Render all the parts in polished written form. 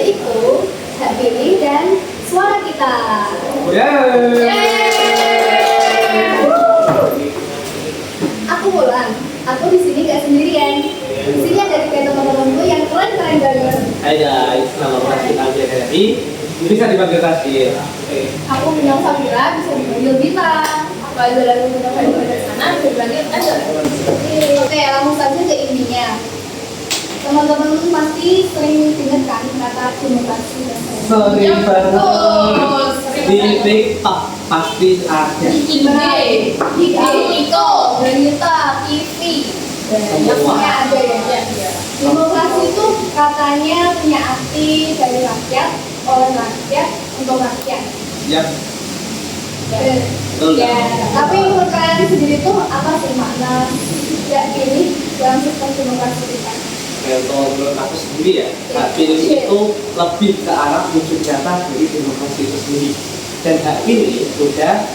yaitu hak pilih dan suara kita. Aku Mulan. Aku di sini gak sendirian. Di sini ada tiga teman-temanku yang keren-keren banget. Hai guys, nama Rasid Al-Jahari. Bisa dipanggil Rasid. Aku Minang Safira, bisa dipanggil Bintang. Aku Azhar dari sana, bisa dipanggil Azhar. Oke, langsung saja ke intinya. Teman-teman pasti sering dengar kan kata demokrasi dan Sering banget. Di TikTok pasti ada. di Iko, berita, TV, semuanya ada ya. Demokrasi itu katanya punya arti dari rakyat, oleh rakyat, untuk rakyat. Ya. Ya, tapi menurut kalian sendiri tuh apa sih makna tidak pilih dalam sistem demokrasi kita? Kalau menurut aku sendiri ya, hak pilih itu lebih ke arah wujud nyata dari demokrasi itu sendiri. Dan hak pilih sudah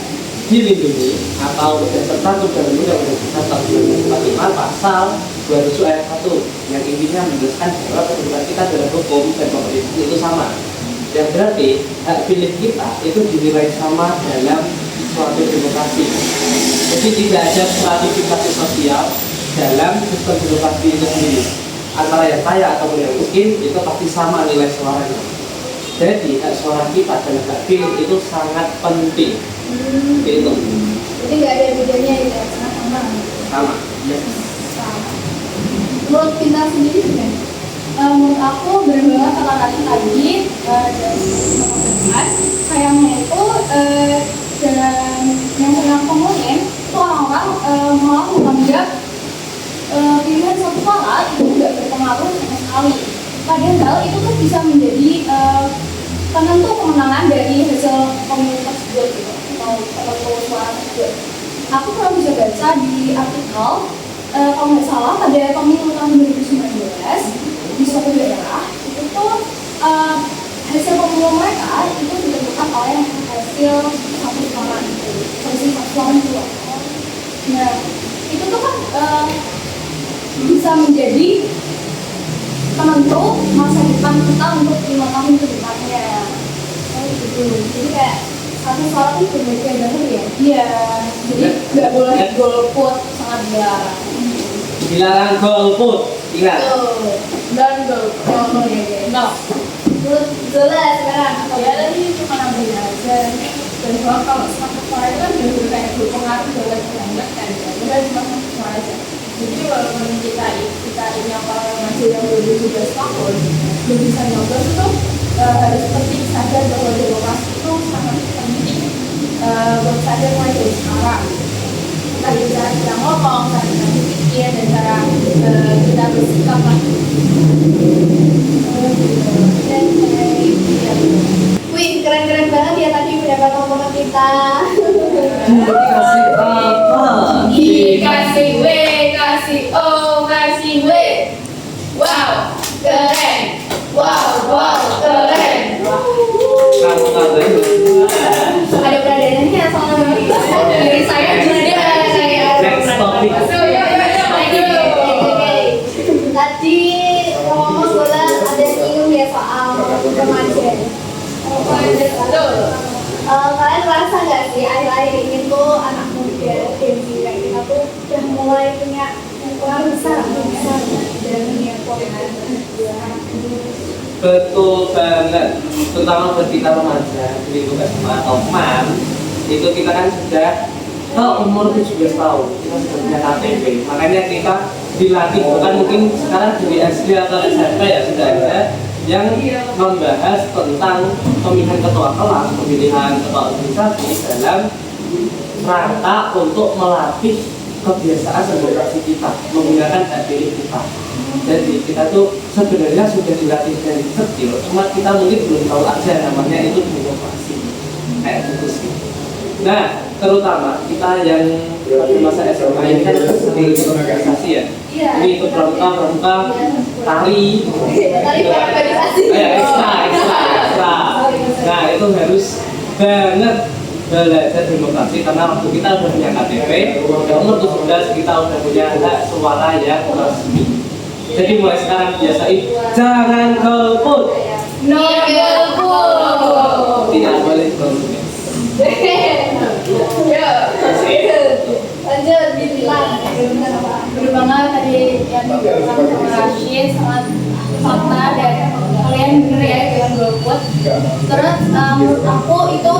dilindungi atau sudah tercantum dalam Undang-Undang Dasar tahun 1945 pasal 27 ayat 1 yang intinya menjelaskan bahwa kedudukan kita dalam hukum dan pemerintahan itu sama. Yang berarti hak pilih kita itu dinilai sama dalam suatu demokrasi. Jadi tidak ada stratifikasi sosial dalam sistem demokrasi itu sendiri. Antara yang kaya ataupun yang miskin itu pasti sama nilai suaranya. Jadi hak suara kita dan hak pilih itu sangat penting. Itu. Jadi nggak ada bedanya ya, sama. Sama. Ya. Menurut Bintang sendiri gimana? Menurut aku benar-benar kata-kata tadi dari teman-teman, sayangnya itu dalam yang pernah ngomongin itu orang-orang malah menganggap pilihan satu suara itu tidak berpengaruh sama sekali. Padahal itu tuh bisa menjadi penentu kemenangan dari hasil pemilu tersebut gitu, atau penentu suara tersebut. Aku pernah bisa baca di artikel kalau nggak salah pada pemilu tahun 2019 di suatu daerah itu tuh hasil pemilu mereka itu ditentukan oleh hasil satu suara itu, selisih satu suara itu. Nah itu tuh kan bisa menjadi penentu masa depan kita untuk 5 tahun ke depannya. Gitu. Jadi kayak satu suara itu berbagai banget ya. Iya. Jadi nggak boleh golput, sangat dilarang. Dilarang golput, ingat. Dan golput. No. Terus jelas sekarang. Ya tadi cuma nambahin aja. Dan kalau satu suara itu kan benar-benar kayak berpengaruh banget kan. Bukan cuma satu suara aja. Jadi walaupun kita ini apa masih yang 17 tahun belum bisa nyoblos itu harus penting sadar bahwa demokrasi itu sangat penting buat sadar mulai dari sekarang. Dari cara kita ngomong, cara kita berpikir, dan cara kita bersikap lah. Wih, keren-keren banget ya tadi pendapat teman-teman kita. Dikasih apa? Dikasih W, kasih O, kasih W. Wow, keren. Wow, keren. Kamu kabarin. Ada peradanannya soalnya diri saya juga saya. Next topic. Tadi ngomong bola ada nyinggung ya soal remaja. Kalian merasa nggak sih akhir-akhir ini tuh anak muda Gen Z kayak kita tuh udah mulai punya pengaruh besar dalam dunia politik? Betul banget, terutama buat kita remaja, jadi bukan SMA atau MAN, itu kita kan sudah umur 17 tahun, kita sudah punya KTP, makanya kita dilatih, bukan mungkin sekarang dari SD atau SMP ya sudah ada yang membahas tentang pemilihan ketua kelas, pemilihan ketua organisasi dalam rangka untuk melatih kebiasaan demokrasi kita menggunakan hak pilih kita. Jadi kita tuh sebenarnya sudah dilatih dari kecil, cuma kita mungkin belum tahu aja namanya itu demokrasi kayak gitu sih. Nah, terutama kita yang pada masa SMA ini kan sering organisasi ya. Ini ikut pramuka, tari, ekstra. Nah, itu harus banget belajar demokrasi karena waktu kita udah punya KTP, umur 17 kita udah punya hak suara yang resmi. Jadi mulai sekarang biasain jangan golput. Tidak boleh konsumen. Lanjut, bilang bener banget tadi yang dibilang sama Rashid, sangat fakta dan kalian bener ya bilang golput. Terus menurut aku itu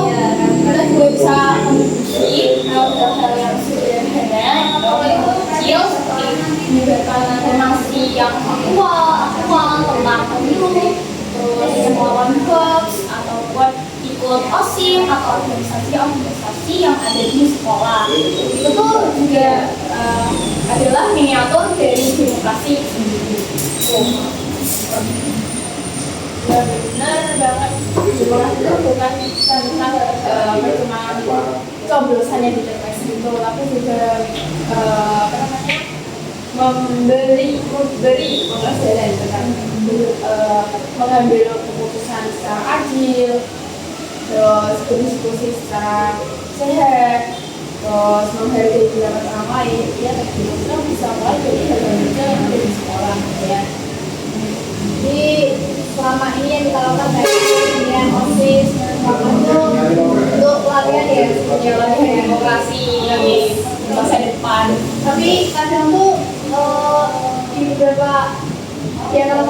kita juga bisa kontribusi hal yang sederhana kalau itu kecil seperti menyebarkan informasi yang aktual tentang pemilu, terus melawan hoax ataupun ikut OSIS atau organisasi yang ada di sekolah. Itu tuh juga adalah miniatur dari demokrasi sendiri. Benar banget. Demokrasi itu bukan tentang cuma coblosannya di TPS gitu, tapi juga memberi penghasilan tentang mengambil keputusan secara adil, terus berdiskusi secara sehat, terus menghargai pendapat orang lain. Ya, kita bisa mulai dari hal-hal kecil yang ada di sekolah ya. Jadi selama ini yang kita lakukan dari pemilihan OSIS itu untuk pelatihan ya, sebenarnya latihan demokrasi di masa depan. Tapi kadang tuh di beberapa di antara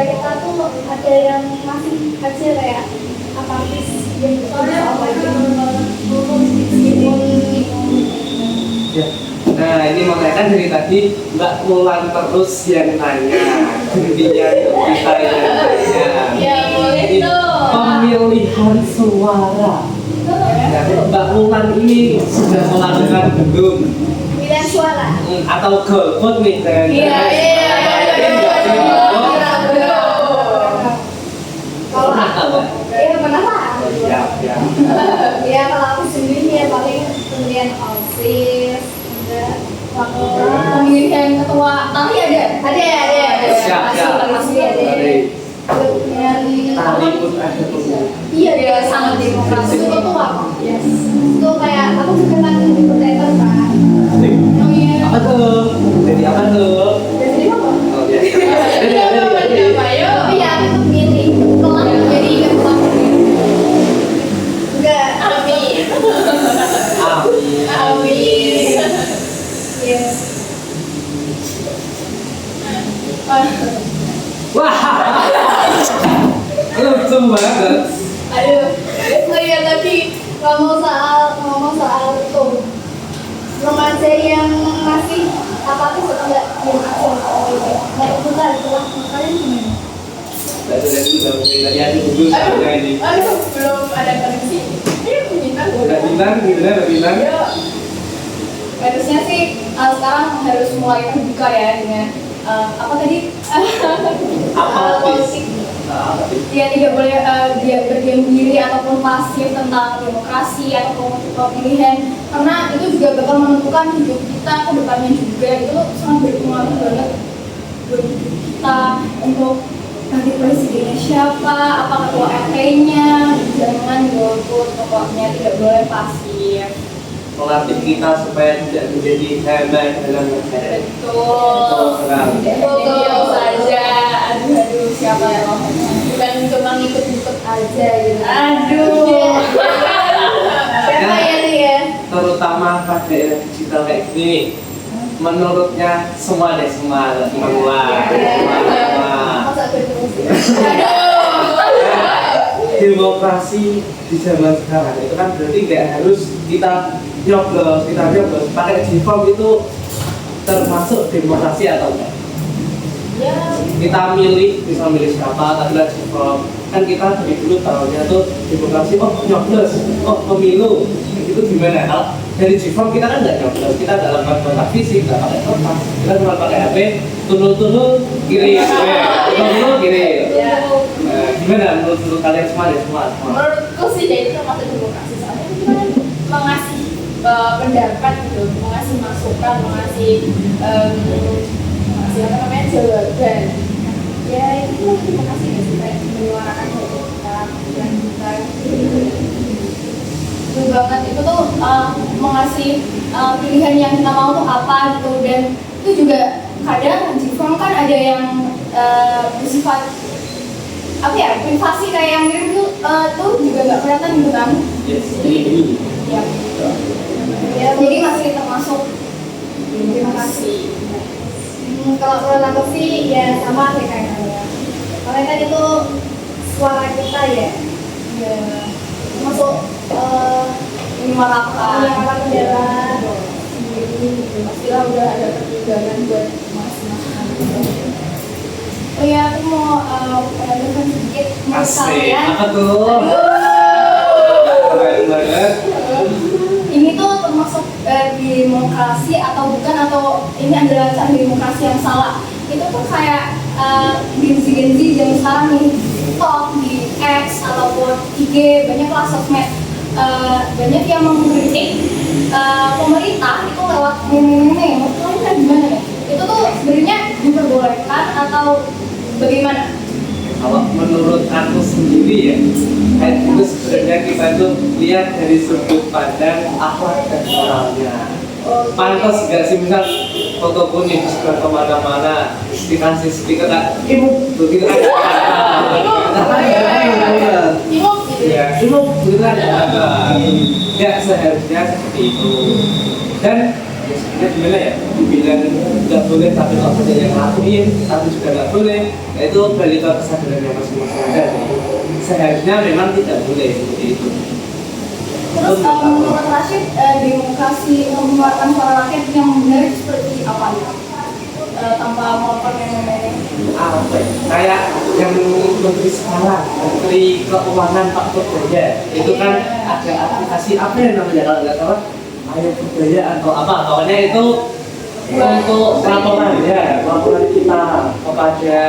kita tuh ada yang masih kecil kayak apatis, yang soalnya Ya. Nah ini makanya kan dari tadi Mbak Mulan terus yang nanya intinya kita yang nanya. Ya boleh Ini tuh. pemilihan suara. Nah, Mbak Mulan ini sudah melakukan belum? Pemilihan suara. Atau golput nih dengan Iya. Kalau aku, ya pernah lah. Ya. Ya kalau aku sendiri ya paling pemilihan OSIS, pemilihan ketua tali ada. Siap. Pasti ada. Pemilihan Tali pun ada tuh. Iya, sangat demokrasi itu ketua. Yes. Itu kayak aku juga kan ikut ether kan. Oh iya. Apa tuh? Jadi apa tuh? Jadi apa? Oh ya. Tapi ya aku milih kelak jadi ketua. Enggak, amin. Yes. Wah, lucu banget. Aduh, saya tadi ngomong soal itu remaja yang masih apa tuh enggak yang aksen nah itu lah kalian gimana? Aduh, belum ada koneksi. Bintang. Harusnya sih sekarang harus mulai terbuka ya dengan apa tadi? Politik. Ya tidak boleh dia berdiam diri ataupun pasif tentang demokrasi ataupun pemilihan, karena itu juga bakal menentukan hidup kita ke depannya juga. Itu sangat berpengaruh banget buat kita untuk nanti presidennya siapa, apa ketua RT-nya. Jangan golput, pokoknya tidak boleh pasif. Melatih kita supaya tidak menjadi hebat dalam negara. Betul saja. Aduh, siapa ya? Bukan cuma ngikut-ngikut aja gitu. Aduh. Siapa ya nih ya? Terutama pada era digital kayak gini, menurutnya semua semua. Masa terus. Demokrasi di zaman sekarang itu kan berarti nggak harus kita nyoblos pakai G-form itu termasuk demokrasi atau enggak? Ya. Kita bisa milih siapa, tapi lah G-form kan kita dari dulu tahunya tuh demokrasi, nyoblos, pemilu itu gimana? Kalau dari G-form kita kan nggak nyoblos, kita nggak lakukan kontak fisik, nggak pakai kertas, kita cuma pakai HP, tunul kirim. Nah, gimana menurut kalian semua? Menurutku sih ya itu termasuk demokrasi, soalnya itu kan mengasih pendapat gitu, mengasih masukan, mengasih apa namanya jawaban. Ya itu demokrasi ya, supaya menyuarakan hati kita, pikiran kita. Betul banget, itu tuh mengasih pilihan yang kita mau tuh apa gitu, dan itu juga kadang G-form kan ada yang bersifat apa ya, privasi kayak yang mirip itu tuh juga nggak kelihatan gitu kan. Yes, ini. Ya. Ya, jadi masih termasuk demokrasi. Kalau menurut aku sih ya sama kayak kalian. Karena kan itu suara kita ya. Ya, termasuk menyuarakan menyuarakan pastilah udah ada pertimbangan buat masing-masing. Oh ya, aku mau menambahkan sedikit menurut Asik, kalian. apa tuh? Keren banget. Ini tuh termasuk demokrasi atau bukan, atau ini adalah cara demokrasi yang salah. Itu tuh kayak Gen Z yang sekarang nih, TikTok, di X ataupun IG, banyaklah sosmed. Banyak yang mengkritik pemerintah itu lewat meme-meme. Menurut kalian gimana ya? Itu tuh sebenarnya diperbolehkan atau bagaimana? Kalau menurut aku sendiri ya, kayak itu sebenarnya kita tuh lihat dari sudut pandang akhlak dan moralnya. Pantas gak sih misal foto kuning sebar kemana-mana, dikasih stiker tak, ibu begitu kan? Ibu gitu ya? Ya, ibu begitu kan? Ya seharusnya seperti itu. Dan ya sebenarnya gimana ya? Dibilang nggak boleh tapi kalau saja yang lakuin, tapi juga nggak boleh. Nah, itu balik ke kesadaran yang masing-masing ada. Seharusnya memang tidak boleh seperti itu. Terus menurut Rashid, demokrasi mengeluarkan suara rakyat yang benar itu seperti apa nih? Tanpa melakukan meme-meme. Apa ya? Kayak yang menteri sekarang, menteri keuangan Pak Purwaya, itu kan ada aplikasi apa yang namanya kalau nggak salah, Ayo Purwaya atau apa? Pokoknya itu untuk laporan ya, laporan kita kepada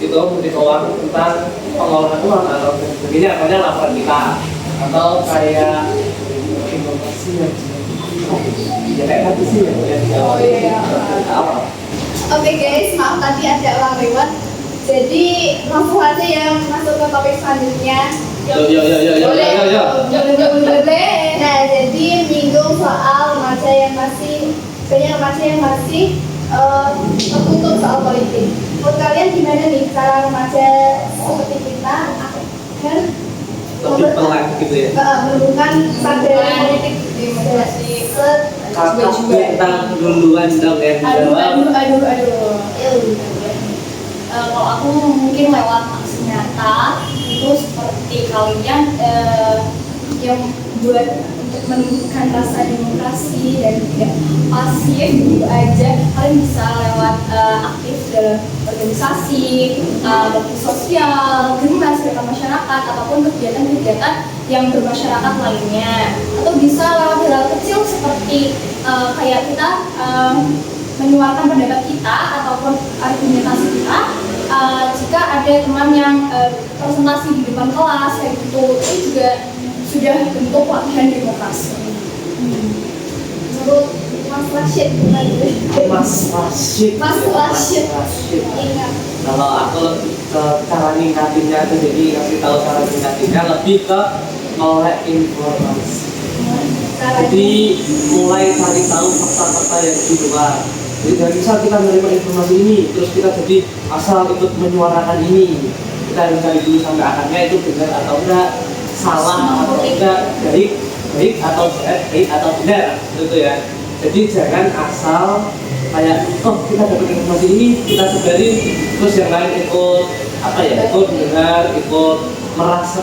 itu menteri keuangan tentang pengelolaan uang atau sebagainya, pokoknya laporan kita atau kayak inovasi yang ya kayak tadi sih ya. Oh iya. Apa? Oke guys, maaf tadi ada orang lewat. Jadi langsung aja ya masuk ke topik selanjutnya. Boleh. Nah, jadi minggu soal remaja yang masih banyak remaja yang masih tertutup soal politik. Menurut kalian gimana nih cara remaja seperti kita akan Lebih pelan gitu ya. menemukan kesadaran politik Demokrasi. Kakak bintang duluan dong yang jawab. Kalau aku mungkin lewat aksi nyata itu seperti kalian yang buat untuk menumbuhkan rasa demokrasi dan tidak pasif gitu aja, kalian bisa lewat aktif dalam organisasi, bakti sosial, germas dengan masyarakat ataupun kegiatan-kegiatan yang bermasyarakat lainnya, atau bisa lewat hal kecil seperti kayak kita menyuarakan pendapat kita ataupun argumentasi kita. Jika ada teman yang presentasi di depan kelas kayak gitu, itu juga sudah bentuk latihan demokrasi. menurut Mas Rashid gimana? Mas Rashid. Ingat. Kalau aku lebih ke cara ningkatinnya itu, jadi kasih tahu cara ningkatinnya lebih ke melek informasi. Jadi mulai cari tahu fakta-fakta yang di luar. Jadi dari misal kita menerima informasi ini, terus kita jadi asal ikut menyuarakan ini, kita harus cari dulu sampai akarnya itu benar atau enggak, salah atau enggak, baik atau baik atau benar, gitu ya. Jadi jangan asal kayak kita dapat informasi ini kita sebarin, terus yang lain ikut apa ya, ikut dengar, ikut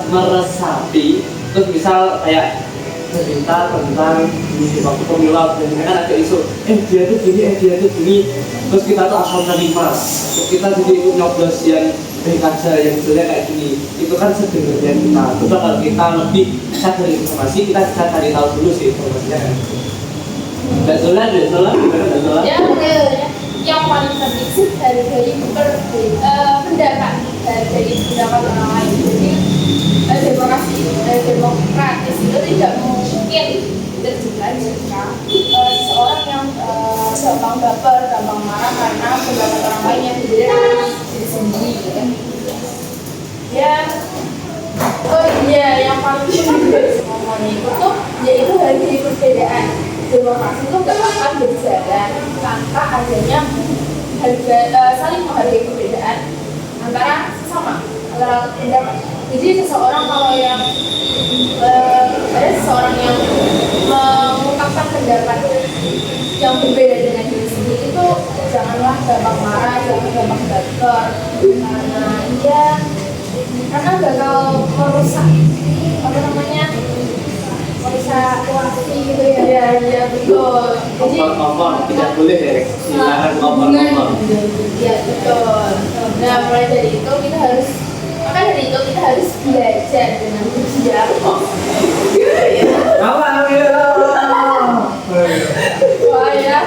meresapi, terus misal kayak berita tentang di waktu pemilu dan kan ada isu dia tuh gini, terus kita tuh asal terima, terus kita jadi ikut nyoblos yang baik aja yang sebenarnya kayak gini, itu kan sebenarnya kita. Coba kalau kita lebih sadar informasi, kita bisa cari tahu dulu sih informasinya kan. Mbak Zola gimana Mbak Zola? Ya, yang paling penting sih dari pendapat orang lain. Jadi demokratis itu tidak mungkin terjadi jika seseorang yang gampang baper, gampang marah karena pendapat orang lain yang berbeda dengan diri sendiri. Ya, oh iya, yang paling penting dari semuanya itu yaitu hargai perbedaan. Demokrasi itu nggak akan berjalan tanpa adanya saling menghargai perbedaan antara sesama. antara pendapat. Jadi seseorang kalau yang ada seseorang yang mengungkapkan pendapat yang berbeda dengan diri sendiri itu janganlah gampang marah, jangan gampang baper karena bakal merusak apa namanya merusak relasi gitu ya. Ya betul. Jadi Kompor tidak boleh ya, silakan kompor. ya betul. Nah mulai dari itu kita harus belajar dengan bijak. Wah ya.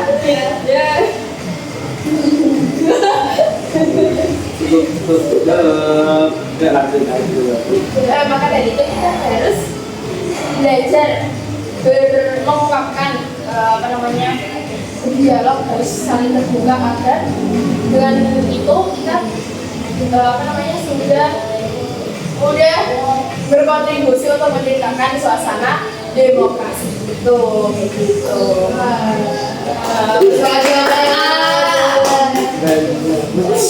Maka dari itu kita harus belajar mengungkapkan berdialog, harus saling terbuka agar dengan itu kita sudah berkontribusi untuk menciptakan suasana demokrasi itu gitu.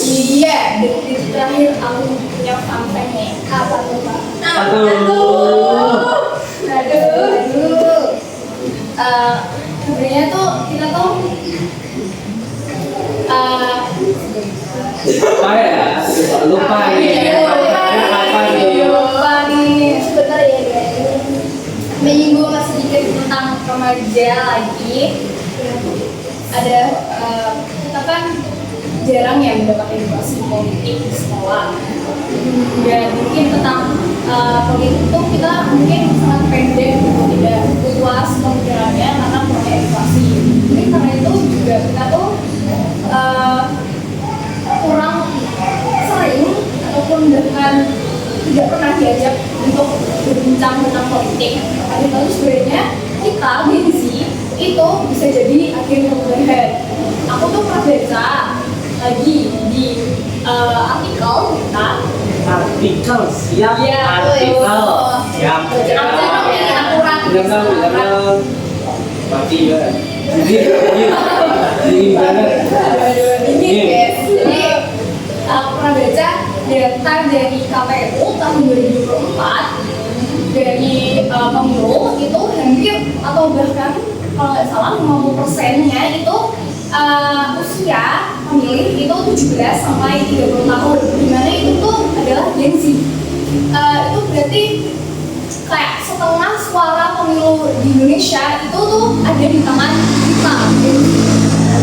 Iya, detik terakhir aku punya sampai nih. Apa tuh Pak? Aduh. Sebenarnya tuh kita tuh lupa nih. Sebentar ya guys. Menyinggung sedikit tentang remaja lagi. Ada kita kan jarang ya mendapat edukasi politik di sekolah. Dan mungkin tentang politik itu kita mungkin sangat pendek gitu, tidak luas pemikirannya karena kurang edukasi. Mungkin karena itu juga kita tuh kurang sering ataupun bahkan tidak pernah diajak untuk berbincang tentang politik. Padahal sebenarnya kita Gen-Z itu bisa jadi agen perubahan. Aku tuh pernah baca lagi di artikel kita. Artikel siap. Mati ya. Dingin banget. Dingin guys. Jadi aku pernah baca data dari KPU tahun 2024 dari pemilu itu hampir atau bahkan kalau nggak salah 50%-nya itu usia pemilih itu 17 sampai 30 tahun, dimana itu tuh adalah Gen Z. Itu berarti kayak setengah suara pemilu di Indonesia itu tuh ada di tangan kita.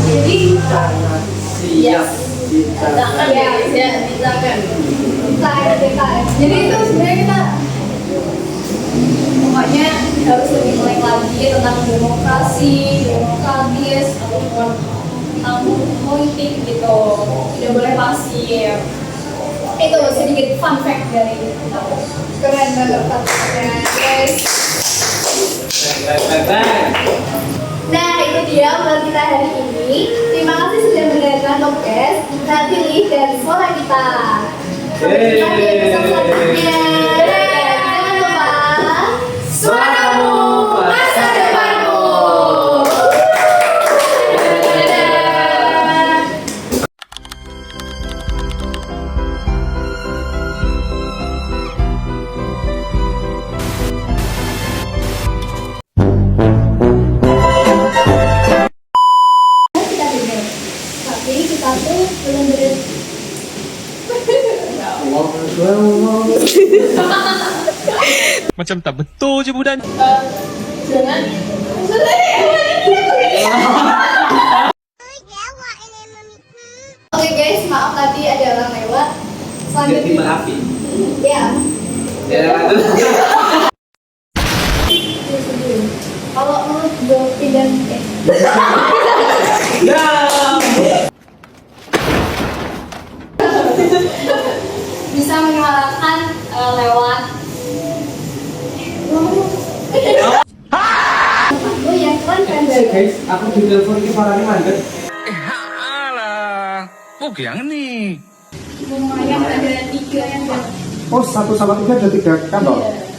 Jadi Siap. Jadi itu sebenarnya kita pokoknya harus lebih melek lagi tentang demokrasi, demokratis, ataupun tentang politik gitu. Tidak boleh pasif. Itu sedikit fun fact dari aku. Keren banget fun fact-nya, guys. Nah itu dia buat kita hari ini. Terima kasih sudah mendengarkan podcast. Nah pilih dari suara kita. Sampai jumpa di episode selanjutnya. Jangan lupa suaramu masa depanmu. Tapi kita tuh belum Macam tak betul je budak ni. jangan Oke guys, maaf tadi ada orang lewat. Jadi maafi. Ya. Kalau menurut gue pindah bisa menyuarakan lewat aku yang keren Guys, aku di telepon ini suaranya mandek. Alah, oke yang ni. lumayan ada 3 yang Oh, 1 sama 3 ada 3 kan toh? Iya.